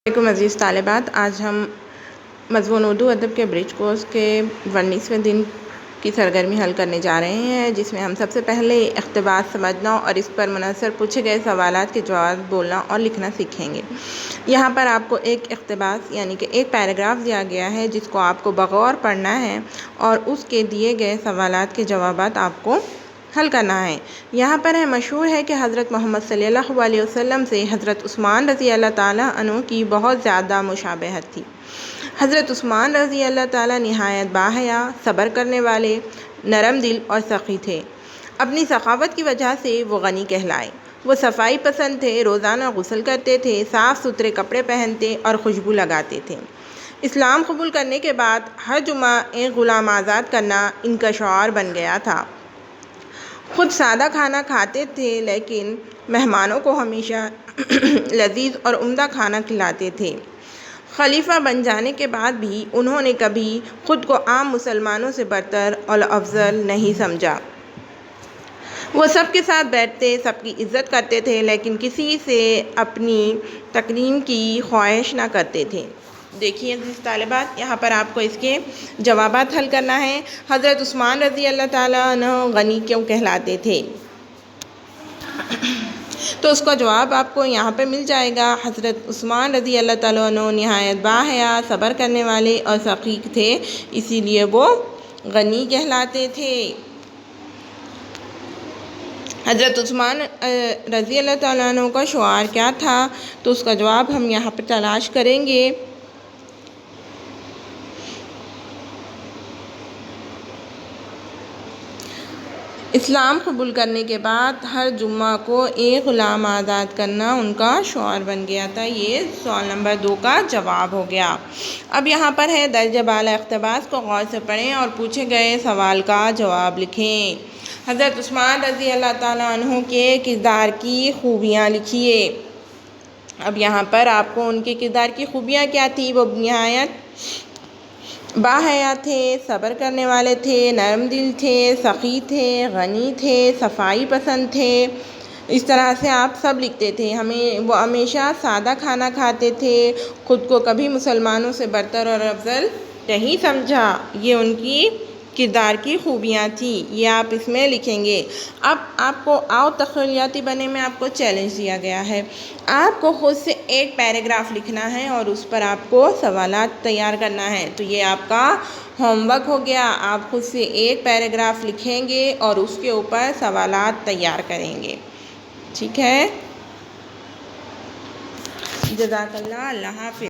علیکم عزیز طالبات، آج ہم مضمون اردو ادب کے برج کورس کے 19ویں دن کی سرگرمی حل کرنے جا رہے ہیں، جس میں ہم سب سے پہلے اقتباس سمجھنا اور اس پر منحصر پوچھے گئے سوالات کے جواب بولنا اور لکھنا سیکھیں گے۔ یہاں پر آپ کو ایک اقتباس یعنی کہ ایک پیراگراف دیا گیا ہے جس کو آپ کو بغور پڑھنا ہے اور اس کے دیے گئے سوالات کے جوابات آپ کو حل کرنا ہے۔ یہاں پر مشہور ہے کہ حضرت محمد صلی اللہ علیہ وسلم سے حضرت عثمان رضی اللہ تعالیٰ عنہ کی بہت زیادہ مشابہت تھی۔ حضرت عثمان رضی اللہ تعالیٰ نہایت باحیا، صبر کرنے والے، نرم دل اور سخی تھے۔ اپنی سخاوت کی وجہ سے وہ غنی کہلائے۔ وہ صفائی پسند تھے، روزانہ غسل کرتے تھے، صاف ستھرے کپڑے پہنتے اور خوشبو لگاتے تھے۔ اسلام قبول کرنے کے بعد ہر جمعہ ایک غلام آزاد کرنا ان کا شعار بن گیا تھا۔ خود سادہ کھانا کھاتے تھے لیکن مہمانوں کو ہمیشہ لذیذ اور عمدہ کھانا کھلاتے تھے۔ خلیفہ بن جانے کے بعد بھی انہوں نے کبھی خود کو عام مسلمانوں سے برتر اور افضل نہیں سمجھا۔ وہ سب کے ساتھ بیٹھتے، سب کی عزت کرتے تھے لیکن کسی سے اپنی تکریم کی خواہش نہ کرتے تھے۔ دیکھیے عزیز طالبات، یہاں پر آپ کو اس کے جوابات حل کرنا ہے۔ حضرت عثمان رضی اللہ تعالیٰ عنہ غنی کیوں کہلاتے تھے؟ تو اس کا جواب آپ کو یہاں پہ مل جائے گا۔ حضرت عثمان رضی اللہ تعالیٰ عنہ نہایت باحیا، صبر کرنے والے اور سخی تھے، اسی لیے وہ غنی کہلاتے تھے۔ حضرت عثمان رضی اللہ تعالیٰ عنہ کا شعار کیا تھا؟ تو اس کا جواب ہم یہاں پر تلاش کریں گے۔ اسلام قبول کرنے کے بعد ہر جمعہ کو ایک غلام آزاد کرنا ان کا شعار بن گیا تھا۔ یہ سوال نمبر 2 کا جواب ہو گیا۔ اب یہاں پر ہے درجہ بالا اقتباس کو غور سے پڑھیں اور پوچھے گئے سوال کا جواب لکھیں۔ حضرت عثمان رضی اللہ تعالیٰ عنہ کے کردار کی خوبیاں لکھیے۔ اب یہاں پر آپ کو ان کے کردار کی خوبیاں کیا تھی؟ وہ نہایت باحیا تھے، صبر کرنے والے تھے، نرم دل تھے، سخی تھے، غنی تھے، صفائی پسند تھے۔ اس طرح سے آپ سب لکھتے تھے۔ وہ ہمیشہ سادہ کھانا کھاتے تھے، خود کو کبھی مسلمانوں سے برتر اور افضل نہیں سمجھا۔ یہ ان کی کردار کی خوبیاں تھیں، یہ آپ اس میں لکھیں گے۔ اب آپ کو تخیلیاتی بنے میں آپ کو چیلنج دیا گیا ہے۔ آپ کو خود سے ایک پیراگراف لکھنا ہے اور اس پر آپ کو سوالات تیار کرنا ہے۔ تو یہ آپ کا ہوم ورک ہو گیا۔ آپ خود سے ایک پیراگراف لکھیں گے اور اس کے اوپر سوالات تیار کریں گے۔ ٹھیک ہے؟ جزاک اللہ، اللہ حافظ۔